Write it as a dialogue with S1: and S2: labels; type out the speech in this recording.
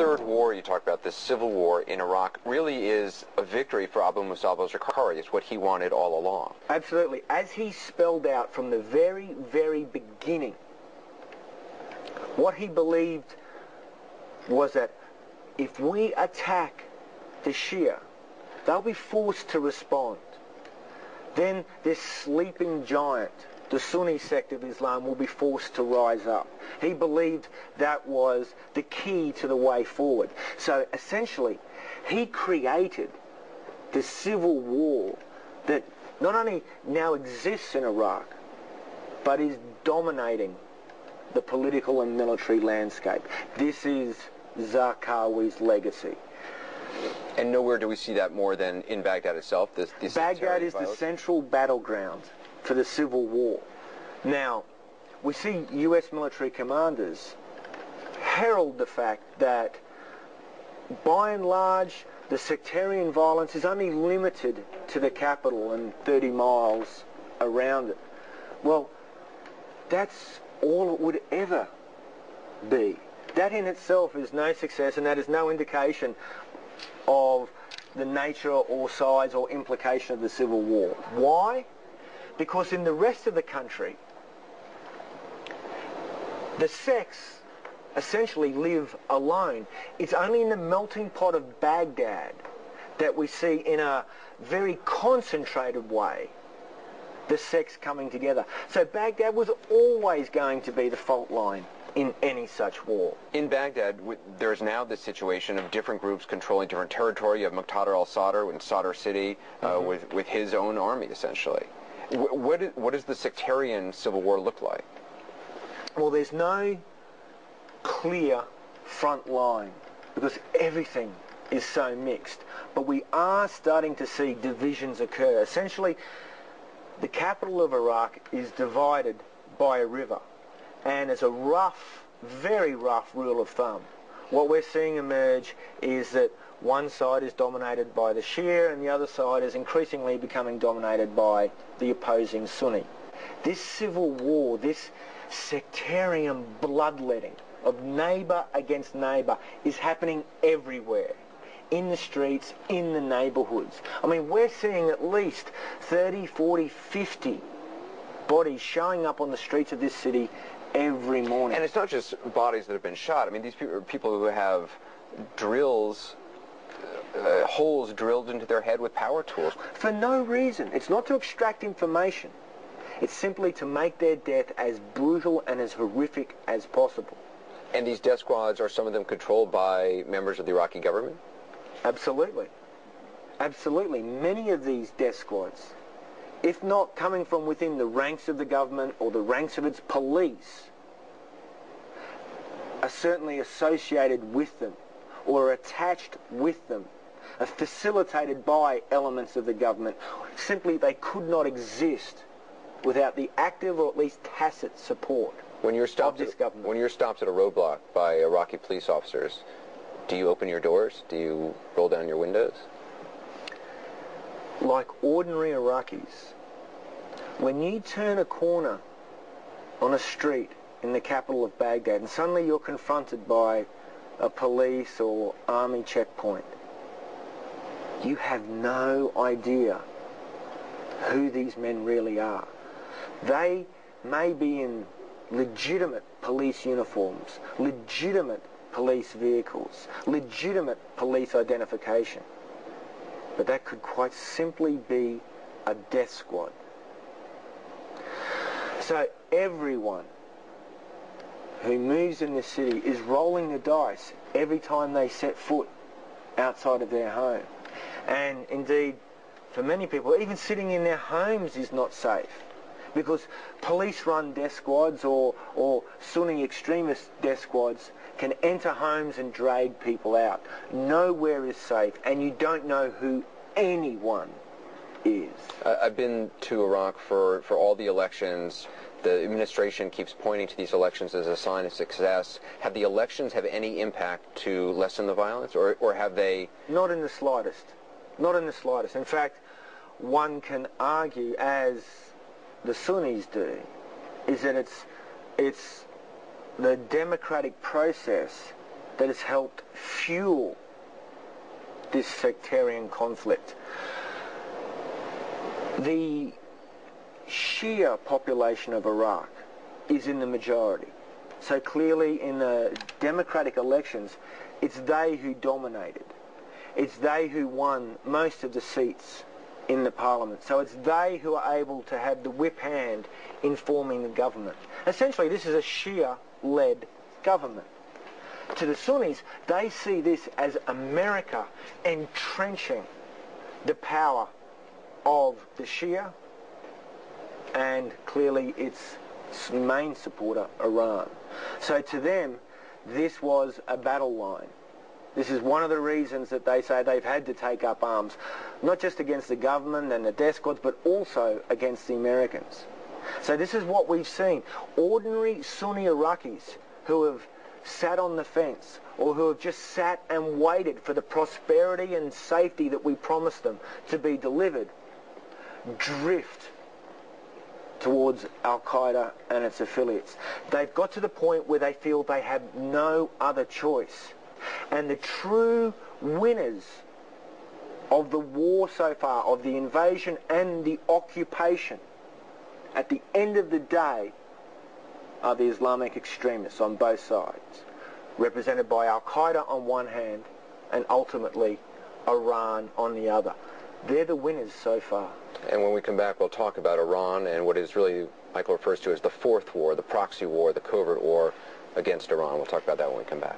S1: third war you talk about, this civil war in Iraq, really is a victory for Abu Musab al-Zarqawi. It's what he wanted all along.
S2: Absolutely. As he spelled out from the very, very beginning, what he believed was that if we attack the Shia, they'll be forced to respond. Then this sleeping giant, the Sunni sect of Islam, will be forced to rise up. He believed that was the key to the way forward. So essentially, he created the civil war that not only now exists in Iraq, but is dominating the political and military landscape. This is Zarqawi's legacy.
S1: And nowhere do we see that more than in Baghdad itself?
S2: Baghdad is the central battleground for the civil war. Now, we see US military commanders herald the fact that, by and large, the sectarian violence is only limited to the capital and 30 miles around it. Well, that's all it would ever be. That in itself is no success, and that is no indication of the nature or size or implication of the civil war. Why? Because in the rest of the country, the sects essentially live alone. It's only in the melting pot of Baghdad that we see, in a very concentrated way, the sects coming together. So Baghdad was always going to be the fault line in any such war.
S1: In Baghdad, there's now this situation of different groups controlling different territory. You have Muqtada al-Sadr in Sadr City with his own army, essentially. What does the sectarian civil war look like?
S2: Well, there's no clear front line because everything is so mixed. But we are starting to see divisions occur. Essentially, the capital of Iraq is divided by a river. And as a rough, very rough rule of thumb, what we're seeing emerge is that one side is dominated by the Shia and the other side is increasingly becoming dominated by the opposing Sunni. This civil war, this sectarian bloodletting of neighbour against neighbour is happening everywhere. In the streets, in the neighbourhoods. I mean, we're seeing at least 30, 40, 50 bodies showing up on the streets of this city every morning.
S1: And it's not just bodies that have been shot. I mean, these people are people who have drills, holes drilled into their head with power tools.
S2: For no reason. It's not to extract information. It's simply to make their death as brutal and as horrific as possible.
S1: And these death squads, are some of them controlled by members of the Iraqi government?
S2: Absolutely. Absolutely. Many of these death squads, if not coming from within the ranks of the government or the ranks of its police, are certainly associated with them or attached with them, are facilitated by elements of the government. Simply, they could not exist without the active or at least tacit support of this government.
S1: When you're stopped at a roadblock by Iraqi police officers, do you open your doors? Do you roll down your windows?
S2: Like ordinary Iraqis, when you turn a corner on a street in the capital of Baghdad and suddenly you're confronted by a police or army checkpoint, you have no idea who these men really are. They may be in legitimate police uniforms, legitimate police vehicles, legitimate police identification. But that could quite simply be a death squad. So everyone who moves in this city is rolling the dice every time they set foot outside of their home. And indeed, for many people, even sitting in their homes is not safe, because police-run death squads or Sunni extremist death squads can enter homes and drag people out. Nowhere is safe, and you don't know who anyone is.
S1: I've been to Iraq for all the elections. The administration keeps pointing to these elections as a sign of success. Have the elections have any impact to lessen the violence, or have they? Not in the slightest.
S2: Not in the slightest. In fact, one can argue, as the Sunnis do, is that it's the democratic process that has helped fuel this sectarian conflict. The Shia population of Iraq is in the majority. So clearly in the democratic elections, it's they who dominated. It's they who won most of the seats in the parliament. So it's they who are able to have the whip hand in forming the government. Essentially, this is a Shia-led government. To the Sunnis, they see this as America entrenching the power of the Shia and clearly its main supporter, Iran. So to them, this was a battle line. This is one of the reasons that they say they've had to take up arms, not just against the government and the despots, but also against the Americans. So this is what we've seen. Ordinary Sunni Iraqis who have sat on the fence or who have just sat and waited for the prosperity and safety that we promised them to be delivered, drift towards Al-Qaeda and its affiliates. They've got to the point where they feel they have no other choice. And the true winners of the war so far, of the invasion and the occupation, at the end of the day, are the Islamic extremists on both sides, represented by Al-Qaeda on one hand and ultimately Iran on the other. They're the winners so far.
S1: And when we come back, we'll talk about Iran and what is really, Michael refers to as the fourth war, the proxy war, the covert war against Iran. We'll talk about that when we come back.